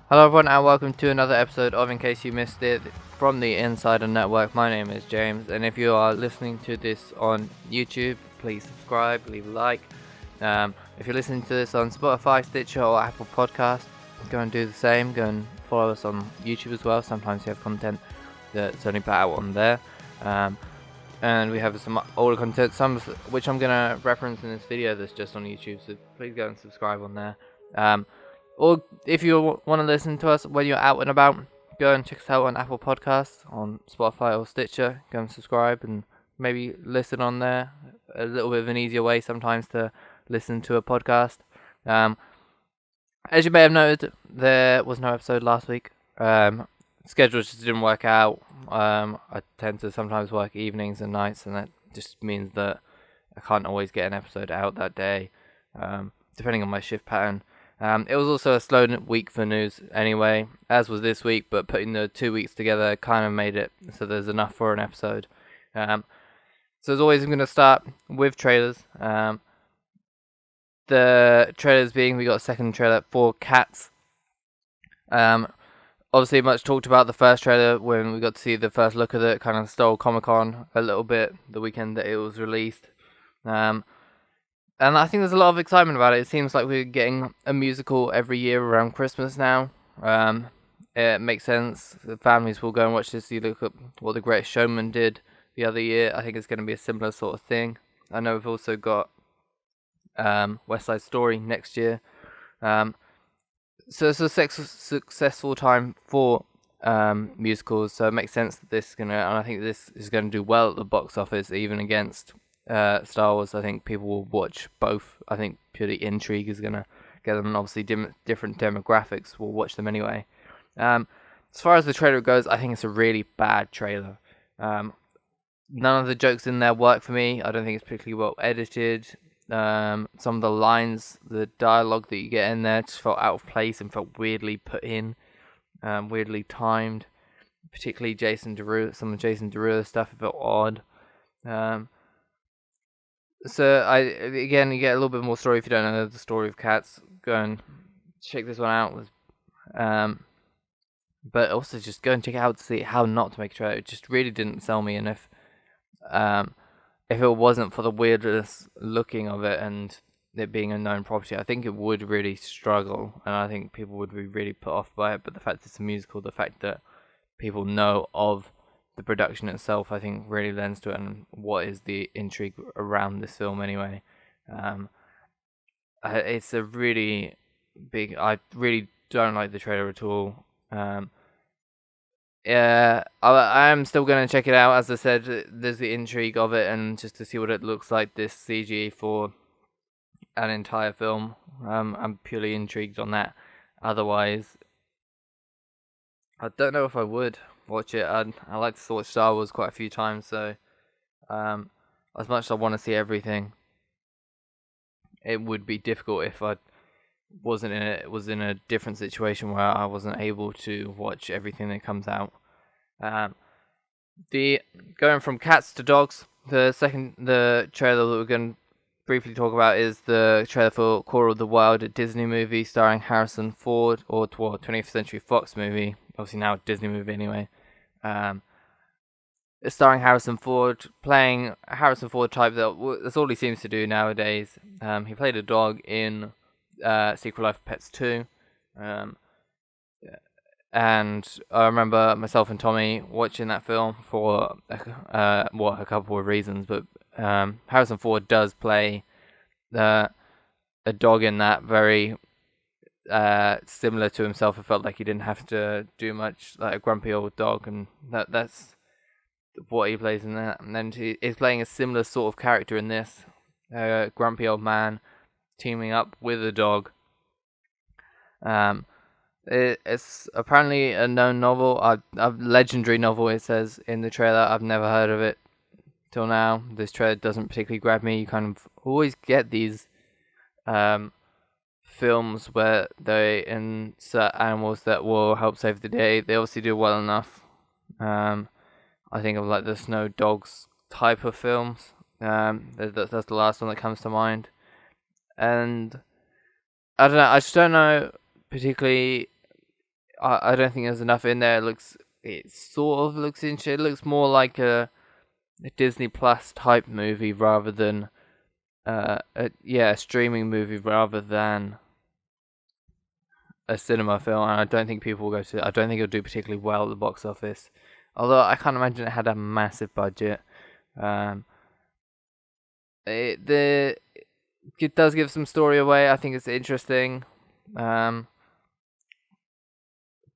Hello everyone and welcome to another episode of In Case You Missed It from the Insider Network. My name is James, and if you are listening to this on YouTube, please subscribe, leave a like. If you're listening to this on Spotify, Stitcher or Apple Podcast, go and do the same. Go and follow us on YouTube as well. Sometimes we have content that's only put out on there. And we have some older content, some which I'm going to reference in this video that's just on YouTube, so please go and subscribe on there. Or if you want to listen to us when you're out and about, go and check us out on Apple Podcasts, on Spotify or Stitcher. Go and subscribe and maybe listen on there. A little bit of an easier way sometimes to listen to a podcast. As you may have noted, there was no episode last week. Schedule just didn't work out. I tend to sometimes work evenings and nights, and that just means that I can't always get an episode out that day, depending on my shift pattern. It was also a slow week for news anyway, as was this week, but putting the 2 weeks together kind of made it so there's enough for an episode. So as always, I'm going to start with trailers. The trailers being, we got a second trailer for Cats. Obviously much talked about the first trailer when we got to see the first look at it, kind of stole Comic-Con a little bit the weekend that it was released. And I think there's a lot of excitement about it. It seems like we're getting a musical every year around Christmas now. It makes sense. The families will go and watch this. You look at what The Greatest Showman did the other year. I think it's going to be a similar sort of thing. I know we've also got West Side Story next year. So it's a successful time for musicals. So it makes sense that this is going to... And I think this is going to do well at the box office, even against... Star Wars. I think people will watch both. I think purely intrigue is going to get them, and obviously different demographics will watch them anyway. As far as the trailer goes, I think it's a really bad trailer. None of the jokes in there work for me. I don't think it's particularly well edited. Some of the lines, the dialogue that you get in there just felt out of place and felt weirdly put in, weirdly timed. Particularly some of Jason Derulo's stuff felt odd. So you get a little bit more story if you don't know the story of Cats. Go and check this one out. But also just go and check it out to see how not to make a trailer. It just really didn't sell me, and if it wasn't for the weirdness looking of it and it being a known property, I think it would really struggle, and I think people would be really put off by it. But the fact it's a musical, the fact that people know of the production itself, I think, really lends to it, and what is the intrigue around this film anyway. It's a really big... I really don't like the trailer at all. Yeah, I am still going to check it out. As I said, there's the intrigue of it, and just to see what it looks like, this CG for an entire film. I'm purely intrigued on that. Otherwise, I don't know if I would watch it. I like to watch Star Wars quite a few times, so as much as I want to see everything, it would be difficult if I was in a different situation where I wasn't able to watch everything that comes out. Going from cats to dogs, the trailer that we're going to briefly talk about is the trailer for Call of the Wild, a Disney movie starring Harrison Ford, or 20th Century Fox movie, obviously now a Disney movie anyway. It's starring Harrison Ford, playing a Harrison Ford type that's all he seems to do nowadays. He played a dog in Secret Life of Pets 2. And I remember myself and Tommy watching that film for a couple of reasons, but Harrison Ford does play a dog in that very similar to himself. It felt like he didn't have to do much, like a grumpy old dog, and that's what he plays in that. And then he's playing a similar sort of character in this, grumpy old man teaming up with a dog. It's apparently a known novel, a legendary novel, it says in the trailer. I've never heard of it till now. This trailer doesn't particularly grab me. You kind of always get these films where they insert animals that will help save the day. They obviously do well enough. I think of like the Snow Dogs type of films. That's the last one that comes to mind. And I don't know. I just don't know particularly I don't think there's enough in there. It sort of looks interesting. It looks more like a Disney Plus type movie rather than a streaming movie rather than a cinema film. And I don't think people will go to. I don't think it'll do particularly well at the box office. Although I can't imagine it had a massive budget. It does give some story away. I think it's interesting.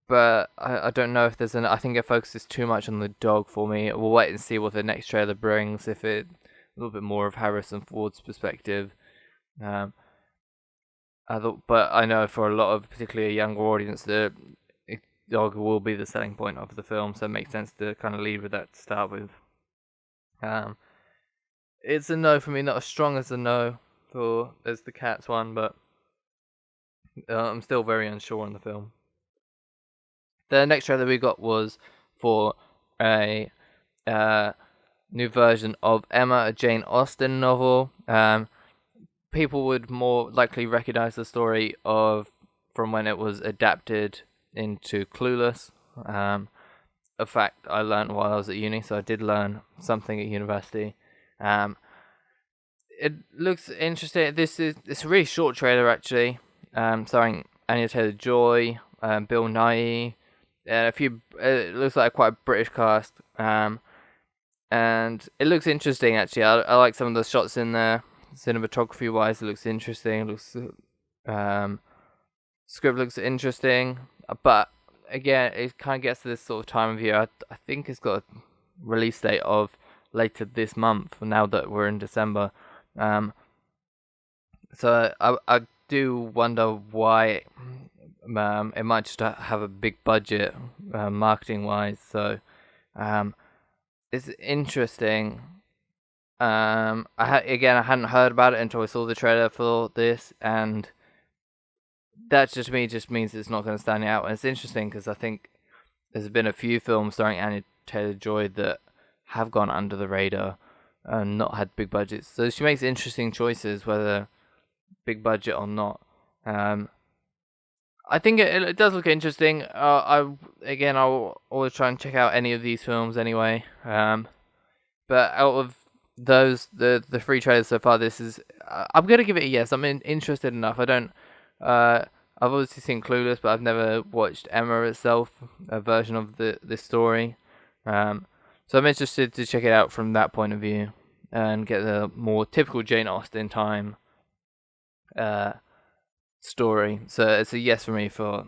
But I don't know if there's I think it focuses too much on the dog for me. We'll wait and see what the next trailer brings. If it a little bit more of Harrison Ford's perspective. But I know for a lot of particularly a younger audience, the dog will be the selling point of the film, so it makes sense to kind of lead with that to start with. It's a no for me, not as strong as a no as the Cats one, but I'm still very unsure on the film. The next trailer we got was for a new version of Emma, a Jane Austen novel. People would more likely recognize the story from when it was adapted into Clueless. A fact I learned while I was at uni, so I did learn something at university. It looks interesting. It's a really short trailer actually, starring Anya Taylor-Joy, Bill Nighy, and a few. It looks like quite a British cast, and it looks interesting actually. I like some of the shots in there. Cinematography wise, it looks interesting. It looks script looks interesting, but again, it kind of gets to this sort of time of year. I think it's got a release date of later this month. Now that we're in December, so I do wonder why. It might just have a big budget, marketing wise. So, it's interesting. I hadn't heard about it until I saw the trailer for this, and that just means it's not going to stand out. And it's interesting because I think there's been a few films starring Anya Taylor-Joy that have gone under the radar and not had big budgets. So she makes interesting choices, whether big budget or not. I think it does look interesting. I'll always try and check out any of these films anyway. But out of those, the 3 trailers so far, this is I'm gonna give it a yes. I'm interested enough. I don't. I've obviously seen Clueless, but I've never watched Emma itself, a version of this story. So I'm interested to check it out from that point of view and get the more typical Jane Austen time story. So it's a yes for me for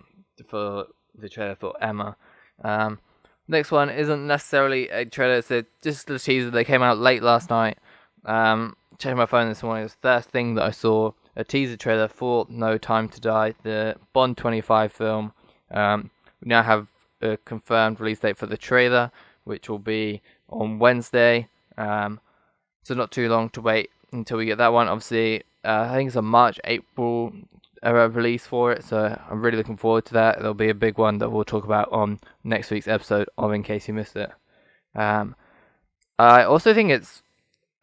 the trailer for Emma. Next one isn't necessarily a trailer, it's just a teaser. They came out late last night. Checking my phone this morning, it was the first thing that I saw, a teaser trailer for No Time to Die, the Bond 25 film. We now have a confirmed release date for the trailer, which will be on Wednesday. So not too long to wait until we get that one. Obviously, I think it's a March, April release for it, so I'm really looking forward to that. There'll be a big one that we'll talk about on next week's episode of In Case You Missed It. I also think it's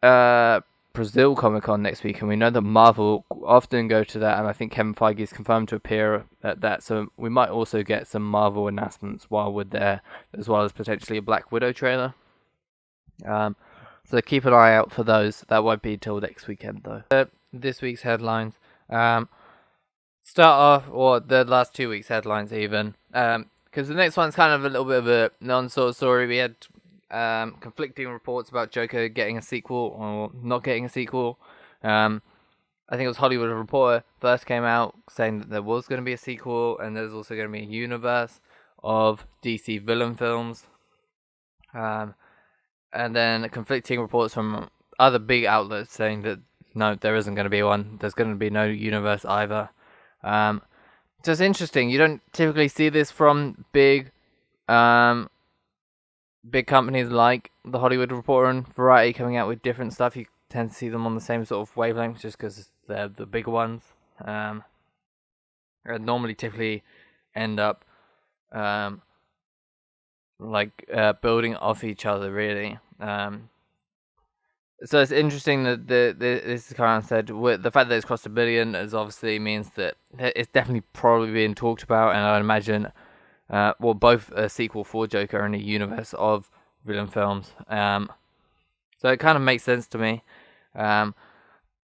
Brazil Comic Con next week, and we know that Marvel often go to that, and I think Kevin Feige is confirmed to appear at that, so we might also get some Marvel announcements while we're there, as well as potentially a Black Widow trailer. So keep an eye out for those. That won't be till next weekend though. This week's headlines. Start off, or the last 2 weeks' headlines even, because the next one's kind of a little bit of a non-sort of story. We had conflicting reports about Joker getting a sequel or not getting a sequel. I think it was Hollywood Reporter first came out saying that there was going to be a sequel, and there's also going to be a universe of DC villain films. And then conflicting reports from other big outlets saying that no, there isn't going to be one. There's going to be no universe either. So it's interesting. You don't typically see this from big companies like the Hollywood Reporter and Variety coming out with different stuff. You tend to see them on the same sort of wavelength just because they're the bigger ones. And normally typically end up building off each other, really. So it's interesting that this is kind of said, the fact that it's crossed $1 billion is obviously means that it's definitely probably being talked about, and I imagine well, both a sequel for Joker and a universe of villain films. So it kind of makes sense to me.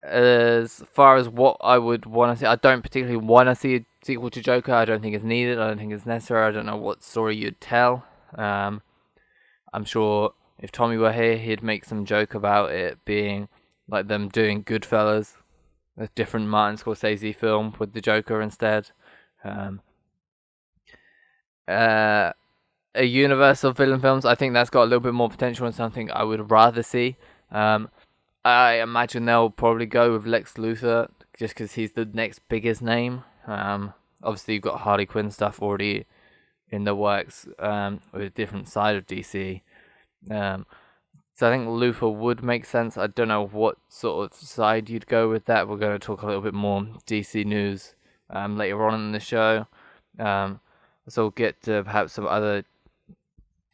As far as what I would want to see, I don't particularly want to see a sequel to Joker. I don't think it's needed. I don't think it's necessary. I don't know what story you'd tell. I'm sure if Tommy were here, he'd make some joke about it being like them doing Goodfellas, a different Martin Scorsese film with the Joker instead. A universe of villain films, I think that's got a little bit more potential and something I would rather see. I imagine they'll probably go with Lex Luthor just because he's the next biggest name. Obviously, you've got Harley Quinn stuff already in the works with a different side of DC. So I think Luthor would make sense. I don't know what sort of side you'd go with that. We're going to talk a little bit more DC news later on in the show. So we'll get to perhaps some other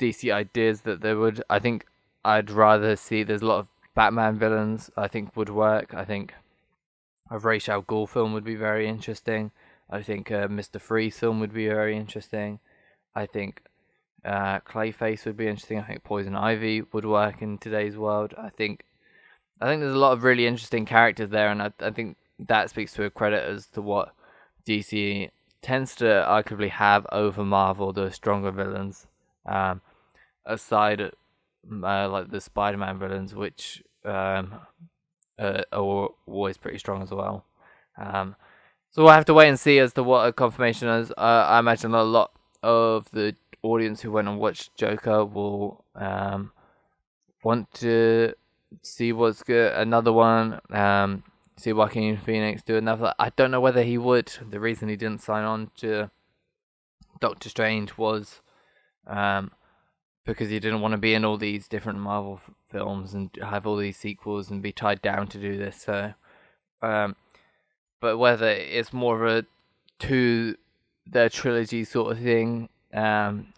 DC ideas that they would. I think I'd rather see. There's a lot of Batman villains. I think would work. I think a Ra's al Ghul film would be very interesting. I think a Mr. Freeze film would be very interesting. I think Clayface would be interesting. I think Poison Ivy would work in today's world. I think there's a lot of really interesting characters there, and I think that speaks to a credit as to what DC tends to arguably have over Marvel, the stronger villains. Aside like the Spider-Man villains, which are always pretty strong as well. So we'll have to wait and see as to what a confirmation is. I imagine a lot of the audience who went and watched Joker will want to see what's good. Another one, see Joaquin Phoenix do another. I don't know whether he would. The reason he didn't sign on to Doctor Strange was because he didn't want to be in all these different Marvel films and have all these sequels and be tied down to do this. So, but whether it's more of a their trilogy sort of thing,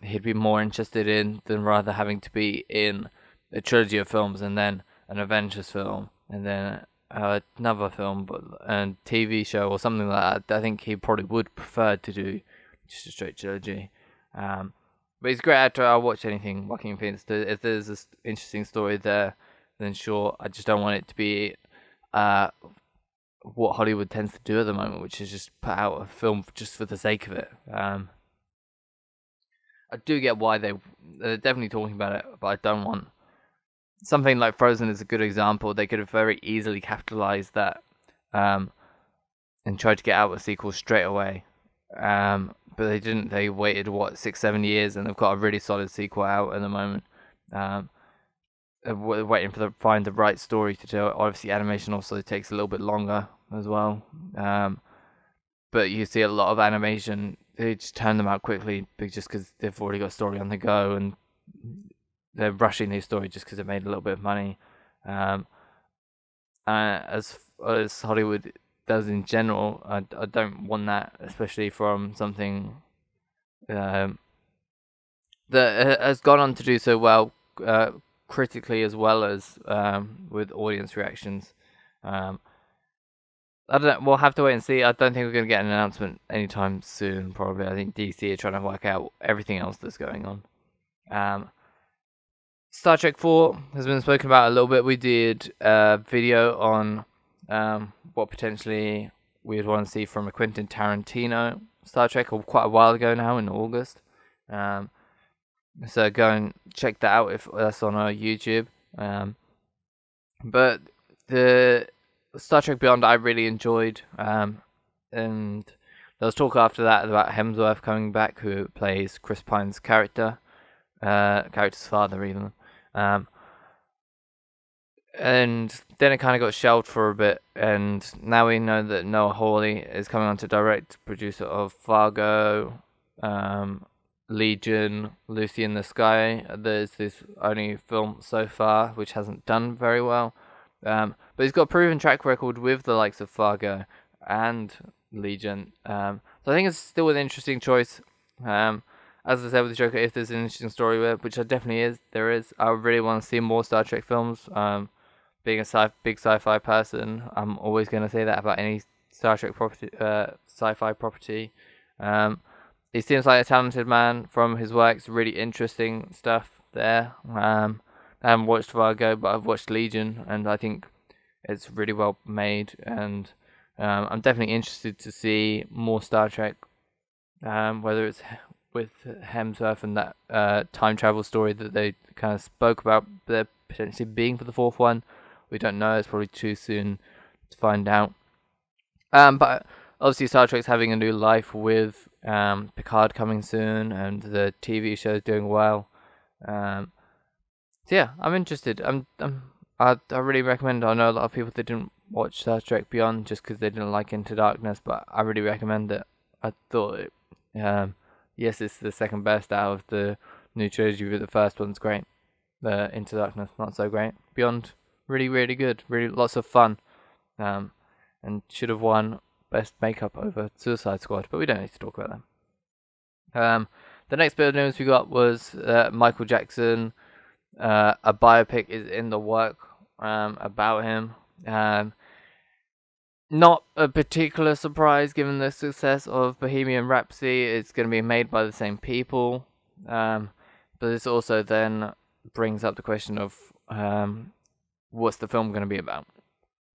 he'd be more interested in than rather having to be in a trilogy of films and then an Avengers film and then another film and TV show or something like that. I think he probably would prefer to do just a straight trilogy. But he's a great actor. I'll watch anything Joaquin Phoenix does. If there's this interesting story there, then sure. I just don't want it to be what Hollywood tends to do at the moment, which is just put out a film just for the sake of it. I do get why they're definitely talking about it, but I don't want something like Frozen is a good example. They could have very easily capitalized that and tried to get out a sequel straight away. But they didn't. They waited 6-7 years, and they've got a really solid sequel out at the moment. Waiting for find the right story to tell. Obviously, animation also takes a little bit longer as well. But you see a lot of animation. They just turn them out quickly, just because they've already got a story on the go, and they're rushing these stories just because it made a little bit of money. As Hollywood does in general, I don't want that, especially from something that has gone on to do so well critically as well as with audience reactions. I don't know, we'll have to wait and see. I don't think we're going to get an announcement anytime soon, probably. I think DC are trying to work out everything else that's going on. Star Trek 4 has been spoken about a little bit. We did a video on what potentially we'd want to see from a Quentin Tarantino Star Trek quite a while ago now in August. So go and check that out if that's on our YouTube. But the Star Trek Beyond I really enjoyed. And there was talk after that about Hemsworth coming back, who plays Chris Pine's character's father even. And then it kind of got shelved for a bit, and now we know that Noah Hawley is coming on to direct, producer of Fargo, Legion, Lucy in the Sky. There's this only film so far which hasn't done very well, but he's got a proven track record with the likes of Fargo and Legion. So I think it's still an interesting choice. As I said with the Joker, if there's an interesting story with it, which there is, I really want to see more Star Trek films. Being a big sci-fi person, I'm always going to say that about any Star Trek property, sci-fi property. he seems like a talented man from his works. Really interesting stuff there. I haven't watched Fargo, but I've watched Legion, and I think it's really well made. And I'm definitely interested to see more Star Trek. Whether it's with Hemsworth and that time travel story that they kind of spoke about, there potentially being for the fourth one. We don't know. It's probably too soon to find out. But obviously, Star Trek's having a new life with Picard coming soon, and the TV show's doing well. So yeah, I'm interested. I really recommend. I know a lot of people that didn't watch Star Trek Beyond just because they didn't like Into Darkness, but I really recommend it. I thought it. Yes, it's the second best out of the new trilogy, but the first one's great. The Into Darkness not so great. Beyond, really really good. Really lots of fun. And should have won best makeup over Suicide Squad, but we don't need to talk about them. The next bit of news we got was Michael Jackson. A biopic is in the work about him. Not a particular surprise given the success of Bohemian Rhapsody. It's going to be made by the same people. But this also then brings up the question of what's the film going to be about?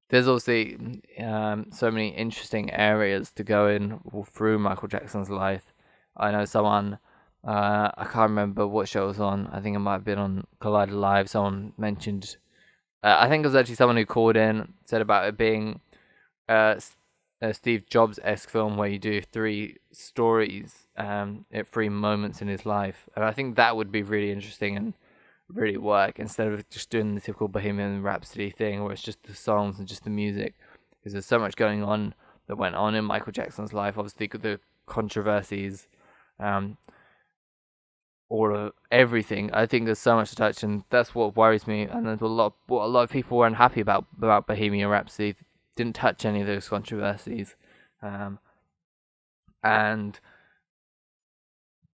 There's obviously so many interesting areas to go in through Michael Jackson's life. I know someone, I can't remember what show it was on. I think it might have been on Collider Live. Someone mentioned, I think it was actually someone who called in, said about it being a Steve Jobs-esque film where you do 3 stories at 3 moments in his life. And I think that would be really interesting and really work instead of just doing the typical Bohemian Rhapsody thing where it's just the songs and just the music, because there's so much going on that went on in Michael Jackson's life. Obviously the controversies, all of everything. I think there's so much to touch, and that's what worries me. And there's what a lot of people were unhappy about Bohemian Rhapsody. Didn't touch any of those controversies,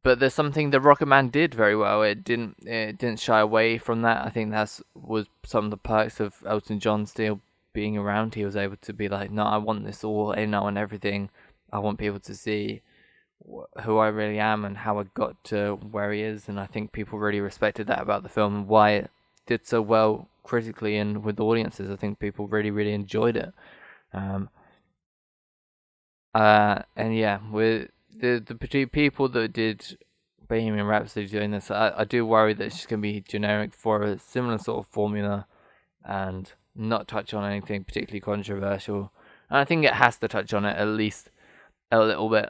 but there's something that Rocket Man did very well. It didn't shy away from that. I think was some of the perks of Elton John still being around. He was able to be like, no, I want this all in, I want everything. I want people to see who I really am and how I got to where he is. And I think people really respected that about the film and why it did so well critically and with audiences. I think people really, really enjoyed it. And yeah, with the people that did Bohemian Rhapsody doing this, I do worry that it's just going to be generic for a similar sort of formula and not touch on anything particularly controversial. And I think it has to touch on it at least a little bit.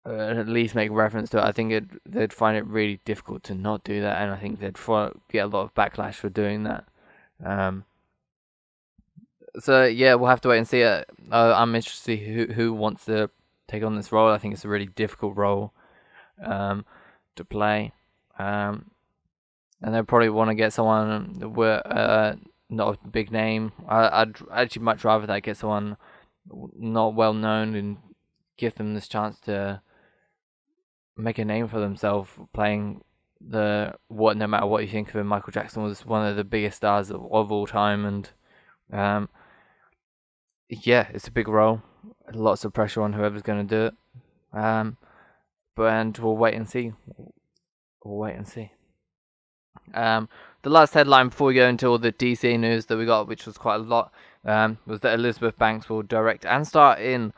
At least make reference to it. I think they'd find it really difficult to not do that, and I think they'd get a lot of backlash for doing that. So yeah, we'll have to wait and see. I'm interested to see who wants to take on this role. I think it's a really difficult role to play, and they'll probably want to get someone with not a big name. I'd actually much rather that get someone not well known and give them this chance to make a name for themselves playing no matter what you think of him. Michael Jackson was one of the biggest stars of all time, and yeah, it's a big role. Lots of pressure on whoever's going to do it. And we'll wait and see. The last headline before we go into all the DC news that we got, which was quite a lot, was that Elizabeth Banks will direct and star in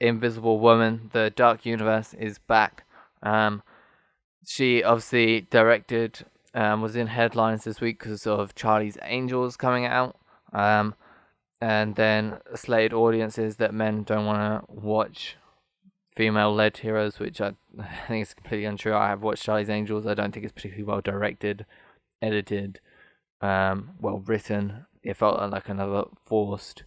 Invisible Woman. The Dark Universe is back. She obviously directed, was in headlines this week because of Charlie's Angels coming out. And then slated audiences that men don't want to watch female-led heroes, which I think is completely untrue. I have watched Charlie's Angels. I don't think it's particularly well directed, edited, well written. It felt like another forced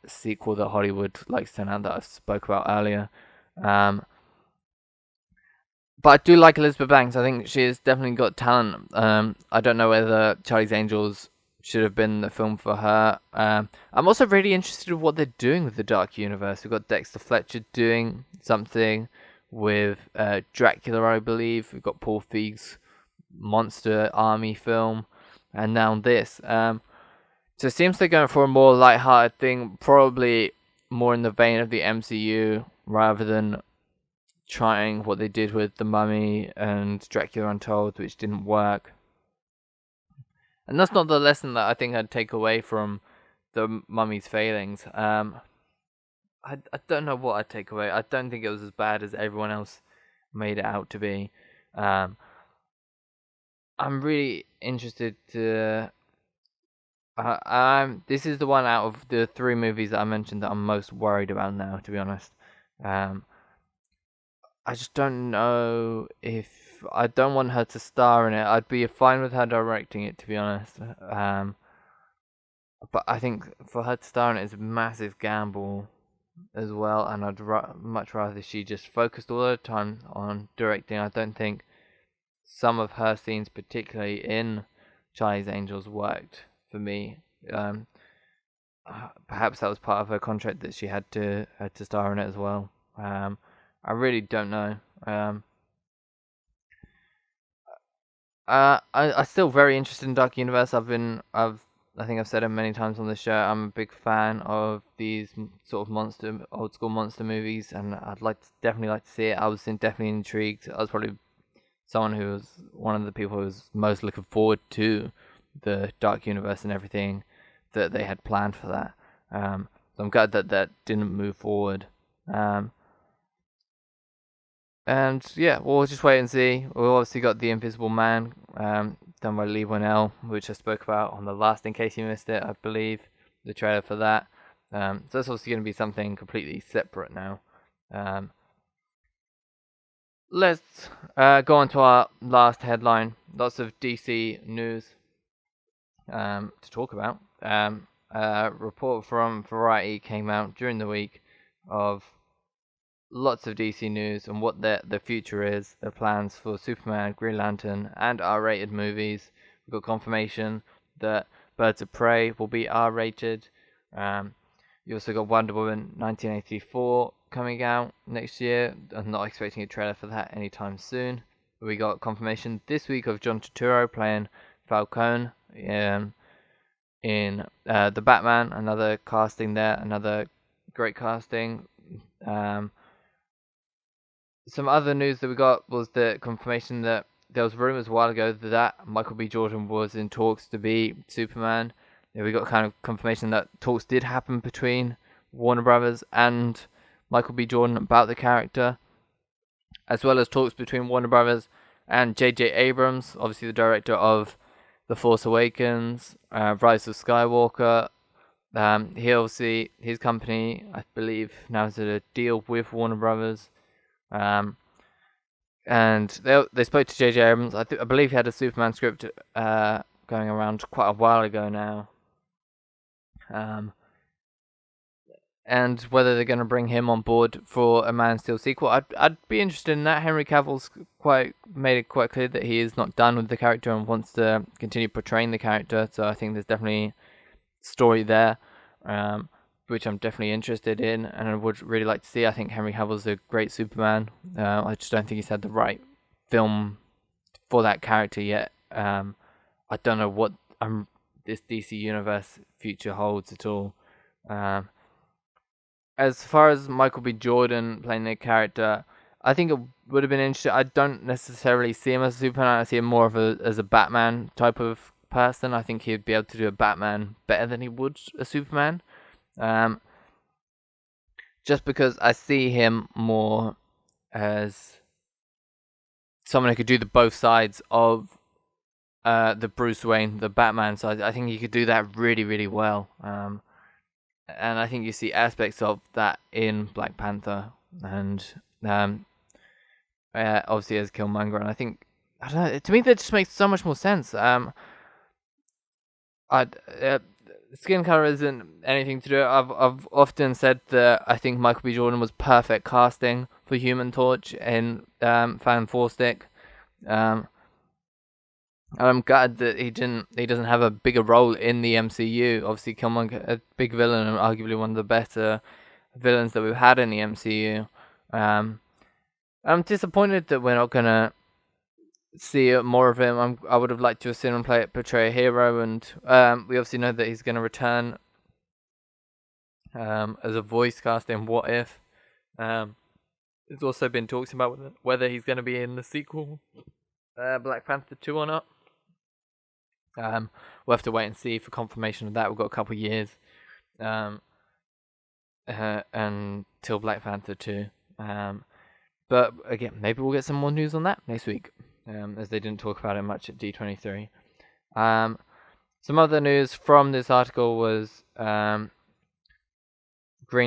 sequel that Hollywood likes to turn out that I spoke about earlier. But I do like Elizabeth Banks. I think she has definitely got talent. I don't know whether Charlie's Angels should have been the film for her. I'm also really interested in what they're doing with the Dark Universe. We've got Dexter Fletcher doing something with Dracula, I believe. We've got Paul Feig's Monster Army film, and now this. So it seems they're going for a more light-hearted thing, probably more in the vein of the MCU, rather than trying what they did with The Mummy and Dracula Untold, which didn't work. And that's not the lesson that I think I'd take away from The Mummy's failings. I don't know what I'd take away. I don't think it was as bad as everyone else made it out to be. I'm really interested to. This is the one out of the 3 movies that I mentioned that I'm most worried about now, to be honest. I just don't know if I don't want her to star in it. I'd be fine with her directing it, to be honest. But I think for her to star in it is a massive gamble as well, and I'd much rather she just focused all the time on directing. I don't think some of her scenes, particularly in Charlie's Angels, worked for me. Perhaps that was part of her contract that she had to star in it as well. I really don't know. I'm still very interested in Dark Universe. I think I've said it many times on the show. I'm a big fan of these sort of old school monster movies, and I'd definitely like to see it. I was definitely intrigued. I was probably someone who was one of the people who was most looking forward to the Dark Universe and everything that they had planned for that. So I'm glad that didn't move forward. And yeah, we'll just wait and see. We've obviously got The Invisible Man, done by Lee Winnell, which I spoke about on the last, in case you missed it, I believe, the trailer for that. So that's obviously going to be something completely separate now. Let's go on to our last headline. Lots of DC news to talk about. A report from Variety came out during the week of lots of DC news and what the future is, their plans for Superman, Green Lantern, and R-rated movies. We've got confirmation that Birds of Prey will be R-rated. You also got Wonder Woman 1984 coming out next year. I'm not expecting a trailer for that anytime soon. We got confirmation this week of John Turturro playing Falcone in The Batman. Another casting there, another great casting. Some other news that we got was the confirmation that there was rumors a while ago that Michael B. Jordan was in talks to be Superman. We got kind of confirmation that talks did happen between Warner Brothers and Michael B. Jordan about the character, as well as talks between Warner Brothers and J.J. Abrams, obviously the director of The Force Awakens, Rise of Skywalker. His company, I believe, now has a deal with Warner Brothers. And they spoke to J.J. Abrams. I believe he had a Superman script going around quite a while ago now. And whether they're going to bring him on board for a Man of Steel sequel, I'd be interested in that. Henry Cavill's made it quite clear that he is not done with the character and wants to continue portraying the character. So I think there's definitely story there, which I'm definitely interested in, and I would really like to see. I think Henry Cavill's a great Superman. I just don't think he's had the right film for that character yet. I don't know what this DC Universe future holds at all. As far as Michael B. Jordan playing the character, I think it would have been interesting. I don't necessarily see him as a Superman. I see him more as a Batman type of person. I think he'd be able to do a Batman better than he would a Superman. Just because I see him more as someone who could do the both sides of the Bruce Wayne, the Batman side. I think he could do that really, really well. And I think you see aspects of that in Black Panther and obviously as Killmonger. And I think, I don't know, to me that just makes so much more sense. Skin color isn't anything to do. I've often said that I think Michael B. Jordan was perfect casting for Human Torch in Fan Four Stick. And I'm glad that he doesn't have a bigger role in the MCU. Obviously, Killmonger, a big villain and arguably one of the better villains that we've had in the MCU. I'm disappointed that we're not gonna see more of him. I would have liked to have seen him portray a hero, and we obviously know that he's gonna return as a voice cast in What If. There's also been talks about whether he's going to be in the sequel, Black Panther 2 or not. We'll have to wait and see for confirmation of that. We've got a couple of years until Black Panther 2. But again, maybe we'll get some more news on that next week, as they didn't talk about it much at D23. Some other news from this article was Green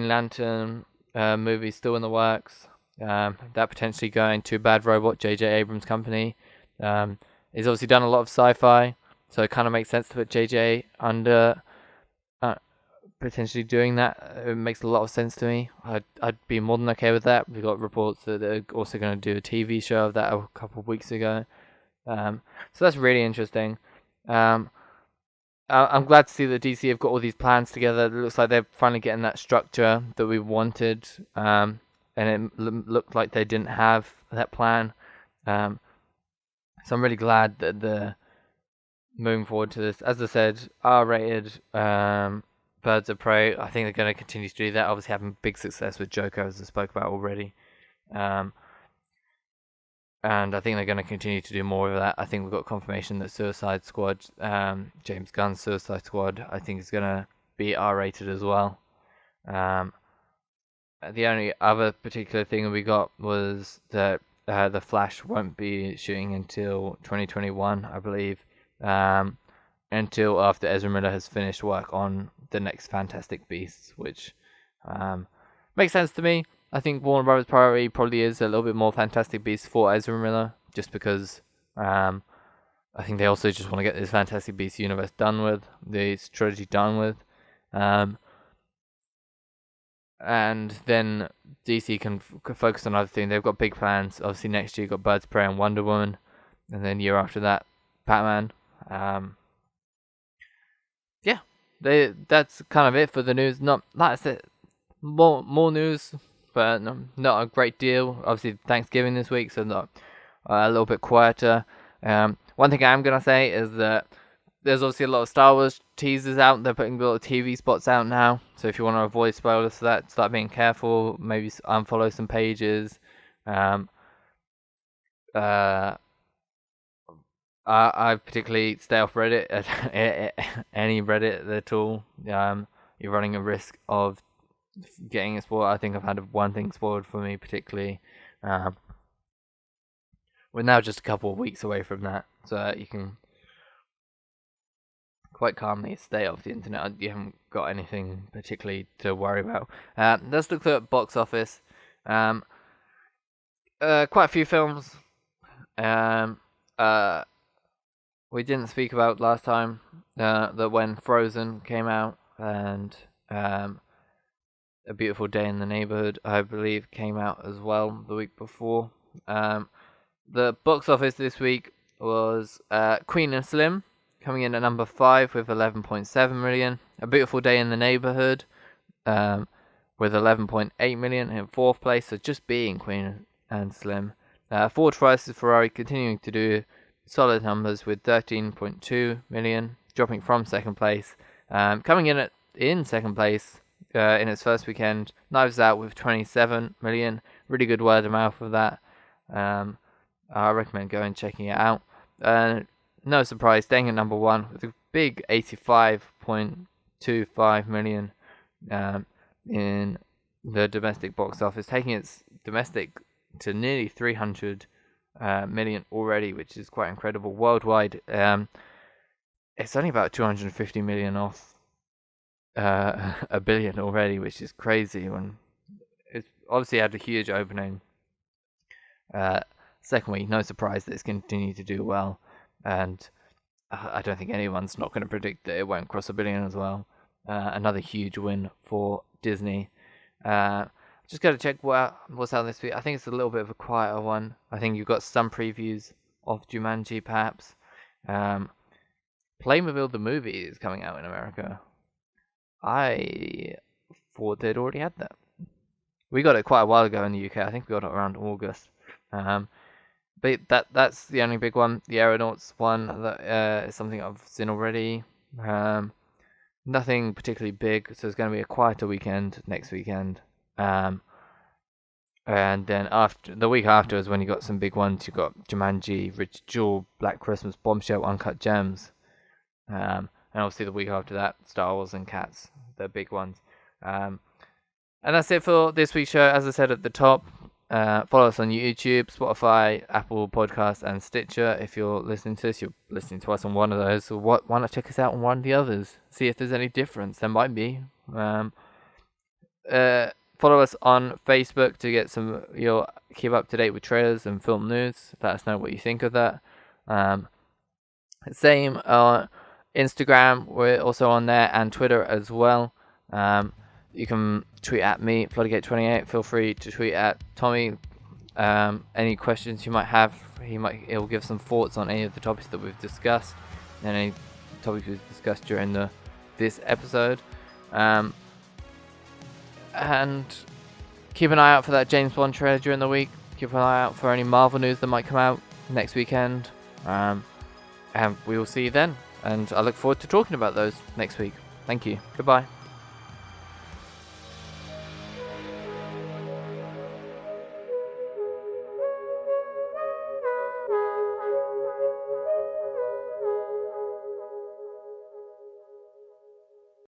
Lantern movie still in the works. That potentially going to Bad Robot, J.J. Abrams' company. He's obviously done a lot of sci-fi, so it kind of makes sense to put J.J. under potentially doing that. It makes a lot of sense to me. I'd be more than okay with that. We got reports that they're also going to do a TV show of that a couple of weeks ago. So that's really interesting. I'm glad to see that DC have got all these plans together. It looks like they're finally getting that structure that we wanted, and it looked like they didn't have that plan. So I'm really glad that they're moving forward to this. As I said, R-rated Birds of Prey. I think they're going to continue to do that. Obviously, having big success with Joker, as I spoke about already. And I think they're going to continue to do more of that. I think we've got confirmation that Suicide Squad, James Gunn's Suicide Squad, I think is going to be R-rated as well. The only other particular thing we got was that The Flash won't be shooting until 2021, I believe, until after Ezra Miller has finished work on the next Fantastic Beasts, which makes sense to me. I think Warner Brothers' priority probably is a little bit more Fantastic Beasts for Ezra Miller, just because I think they also just want to get this Fantastic Beasts universe done with, this trilogy done with. And then DC can focus on other things. They've got big plans. Obviously, next year you've got Birds of Prey and Wonder Woman, and then year after that, Batman. Yeah, that's kind of it for the news. Not that's it. More news, but not a great deal. Obviously, Thanksgiving this week, so not a little bit quieter. One thing I am gonna say is that there's obviously a lot of Star Wars teasers out. They're putting a lot of TV spots out now. So if you want to avoid spoilers for that, start being careful. Maybe unfollow some pages. I particularly stay off Reddit. Any Reddit at all. You're running a risk of getting it spoiled. I think I've had one thing spoiled for me particularly. We're now just a couple of weeks away from that, so you can quite calmly stay off the internet. You haven't got anything particularly to worry about. Let's look at box office. Quite a few films we didn't speak about last time, that when Frozen came out, and A Beautiful Day in the Neighborhood, I believe, came out as well the week before. The box office this week was Queen and Slim, coming in at number 5 with 11.7 million. A Beautiful Day in the Neighborhood with 11.8 million in 4th place, so just being Queen and Slim. Ford vs Ferrari continuing to do solid numbers with 13.2 million, dropping from 2nd place. Coming in in 2nd place in its first weekend, Knives Out with 27 million. Really good word of mouth of that. I recommend going and checking it out. No surprise, staying at number 1 with a big 85.25 million in the domestic box office, taking its domestic to nearly 300 million already, which is quite incredible. Worldwide, it's only about 250 million off a billion already, which is crazy. When it's obviously had a huge opening. Second week, no surprise that it's continued to do well, and I don't think anyone's not going to predict that it won't cross a billion as well. Another huge win for Disney. Just got to check what's out this week. I think it's a little bit of a quieter one. I think you've got some previews of Jumanji, perhaps. Playmobil the movie is coming out in America. I thought they'd already had that. We got it quite a while ago in the UK. I think we got it around August. But that's the only big one. The Aeronauts one that is something I've seen already. Nothing particularly big, so it's going to be a quieter weekend next weekend. And then after the week after is when you got some big ones. You got Jumanji, Rich Jewel, Black Christmas, Bombshell, Uncut Gems. And obviously the week after that, Star Wars and Cats, the big ones. And that's it for this week's show. As I said at the top, follow us on YouTube, Spotify, Apple Podcasts, and Stitcher. If you're listening to this, you're listening to us on one of those. So why not check us out on one of the others? See if there's any difference. There might be. Follow us on Facebook to get you'll keep up to date with trailers and film news. Let us know what you think of that. Same on Instagram, we're also on there, and Twitter as well. You can tweet at me, Floodgate28. Feel free to tweet at Tommy. Any questions you might have, he'll give some thoughts on any of the topics that we've discussed, and any topics we've discussed during this episode. And keep an eye out for that James Bond trailer during the week. Keep an eye out for any Marvel news that might come out next weekend. And we will see you then. And I look forward to talking about those next week. Thank you. Goodbye.